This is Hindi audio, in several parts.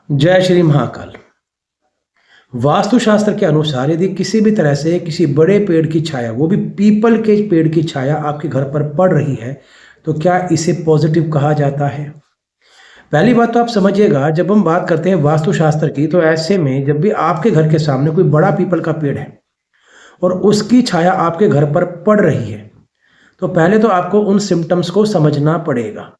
जय श्री महाकाल। वास्तुशास्त्र के अनुसार यदि किसी भी तरह से किसी बड़े पेड़ की छाया, वो भी पीपल के पेड़ की छाया आपके घर पर पड़ रही है, तो क्या इसे पॉजिटिव कहा जाता है? पहली बात तो आप समझिएगा, जब हम बात करते हैं वास्तुशास्त्र की, तो ऐसे में जब भी आपके घर के सामने कोई बड़ा पीपल का पेड़ है और उसकी छाया आपके घर पर पड़ रही है, तो पहले तो आपको उन सिम्टम्स को समझना पड़ेगा।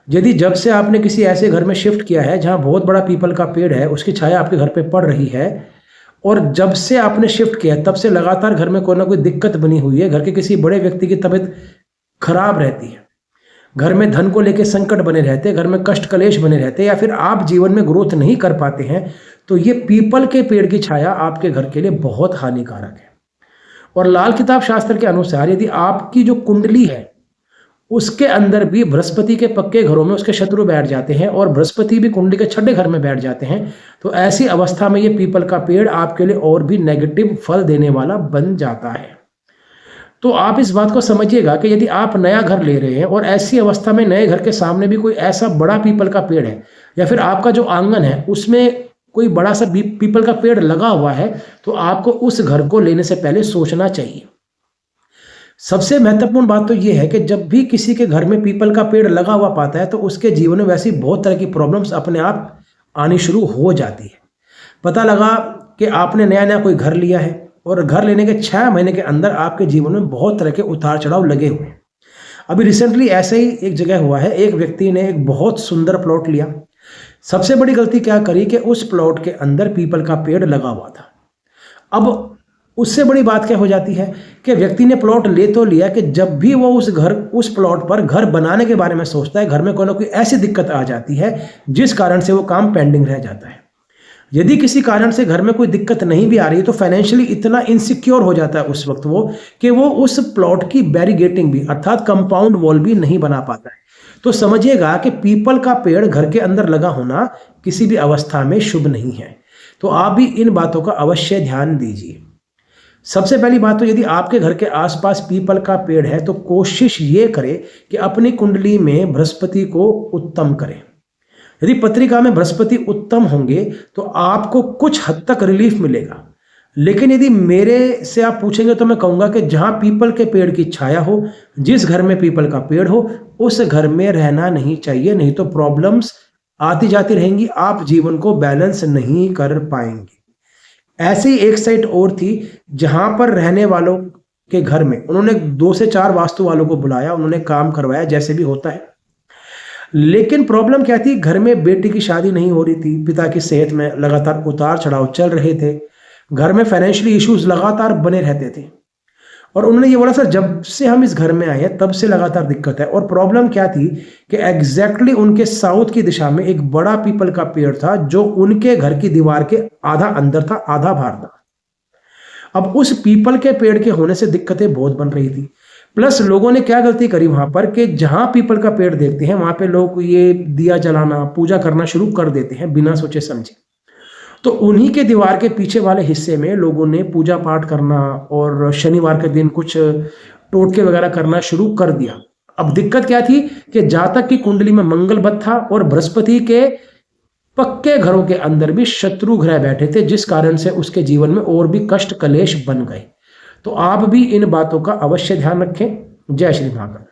यदि जब से आपने किसी ऐसे घर में शिफ्ट किया है जहां बहुत बड़ा पीपल का पेड़ है, उसकी छाया आपके घर पे पड़ रही है, और जब से आपने शिफ्ट किया तब से लगातार घर में कोई ना कोई दिक्कत बनी हुई है, घर के किसी बड़े व्यक्ति की तबीयत खराब रहती है, घर में धन को लेकर संकट बने रहते हैं, घर में कष्ट कलेश बने रहते हैं, या फिर आप जीवन में ग्रोथ नहीं कर पाते हैं, तो ये पीपल के पेड़ की छाया आपके घर के लिए बहुत हानिकारक है। और लाल किताब शास्त्र के अनुसार यदि आपकी जो कुंडली है उसके अंदर भी बृहस्पति के पक्के घरों में उसके शत्रु बैठ जाते हैं और बृहस्पति भी कुंडली के छठे घर में बैठ जाते हैं, तो ऐसी अवस्था में ये पीपल का पेड़ आपके लिए और भी नेगेटिव फल देने वाला बन जाता है। तो आप इस बात को समझिएगा कि यदि आप नया घर ले रहे हैं और ऐसी अवस्था में नए घर के सामने भी कोई ऐसा बड़ा पीपल का पेड़ है, या फिर आपका जो आंगन है उसमें कोई बड़ा सा पीपल का पेड़ लगा हुआ है, तो आपको उस घर को लेने से पहले सोचना चाहिए। सबसे महत्वपूर्ण बात तो यह है कि जब भी किसी के घर में पीपल का पेड़ लगा हुआ पाता है, तो उसके जीवन में वैसी बहुत तरह की प्रॉब्लम्स अपने आप आनी शुरू हो जाती है। पता लगा कि आपने नया नया कोई घर लिया है और घर लेने के 6 महीने के अंदर आपके जीवन में बहुत तरह के उतार चढ़ाव लगे हुए हैं। अभी रिसेंटली ऐसे ही एक जगह हुआ है, एक व्यक्ति ने एक बहुत सुंदर प्लॉट लिया। सबसे बड़ी गलती क्या करी कि उस प्लॉट के अंदर पीपल का पेड़ लगा हुआ था। अब उससे बड़ी बात क्या हो जाती है कि व्यक्ति ने प्लॉट ले तो लिया कि जब भी वो उस प्लॉट पर घर बनाने के बारे में सोचता है, घर में कोई ना कोई ऐसी दिक्कत आ जाती है जिस कारण से वो काम पेंडिंग रह जाता है। यदि किसी कारण से घर में कोई दिक्कत नहीं भी आ रही, तो फाइनेंशियली इतना इनसिक्योर हो जाता है उस वक्त वो कि वो उस प्लॉट की बैरिगेटिंग भी, अर्थात कंपाउंड वॉल भी नहीं बना पाता है। तो समझिएगा कि पीपल का पेड़ घर के अंदर लगा होना किसी भी अवस्था में शुभ नहीं है। तो आप भी इन बातों का अवश्य ध्यान दीजिए। सबसे पहली बात तो यदि आपके घर के आसपास पीपल का पेड़ है, तो कोशिश ये करें कि अपनी कुंडली में बृहस्पति को उत्तम करें। यदि पत्रिका में बृहस्पति उत्तम होंगे तो आपको कुछ हद तक रिलीफ मिलेगा। लेकिन यदि मेरे से आप पूछेंगे तो मैं कहूँगा कि जहाँ पीपल के पेड़ की छाया हो, जिस घर में पीपल का पेड़ हो, उस घर में रहना नहीं चाहिए, नहीं तो प्रॉब्लम्स आती जाती रहेंगी, आप जीवन को बैलेंस नहीं कर पाएंगे। ऐसी एक साइट और थी जहां पर रहने वालों के घर में उन्होंने 2 से 4 वास्तु वालों को बुलाया, उन्होंने काम करवाया जैसे भी होता है। लेकिन प्रॉब्लम क्या थी, घर में बेटी की शादी नहीं हो रही थी, पिता की सेहत में लगातार उतार चढ़ाव चल रहे थे, घर में फाइनेंशियली इश्यूज लगातार बने रहते थे। और उन्होंने ये बोला, सर जब से हम इस घर में आए हैं तब से लगातार दिक्कत है। और प्रॉब्लम क्या थी कि एग्जैक्टली उनके साउथ की दिशा में एक बड़ा पीपल का पेड़ था जो उनके घर की दीवार के आधा अंदर था, आधा बाहर था। अब उस पीपल के पेड़ के होने से दिक्कतें बहुत बन रही थी। प्लस लोगों ने क्या गलती करी वहां पर कि जहां पीपल का पेड़ देखते हैं वहां पे लोग ये दिया जलाना, पूजा करना शुरू कर देते हैं बिना सोचे समझे। तो उन्हीं के दीवार के पीछे वाले हिस्से में लोगों ने पूजा पाठ करना और शनिवार के दिन कुछ टोटके वगैरह करना शुरू कर दिया। अब दिक्कत क्या थी कि जातक की कुंडली में मंगल बद था और बृहस्पति के पक्के घरों के अंदर भी शत्रु ग्रह बैठे थे, जिस कारण से उसके जीवन में और भी कष्ट कलेश बन गए। तो आप भी इन बातों का अवश्य ध्यान रखें। जय श्री महाकाल।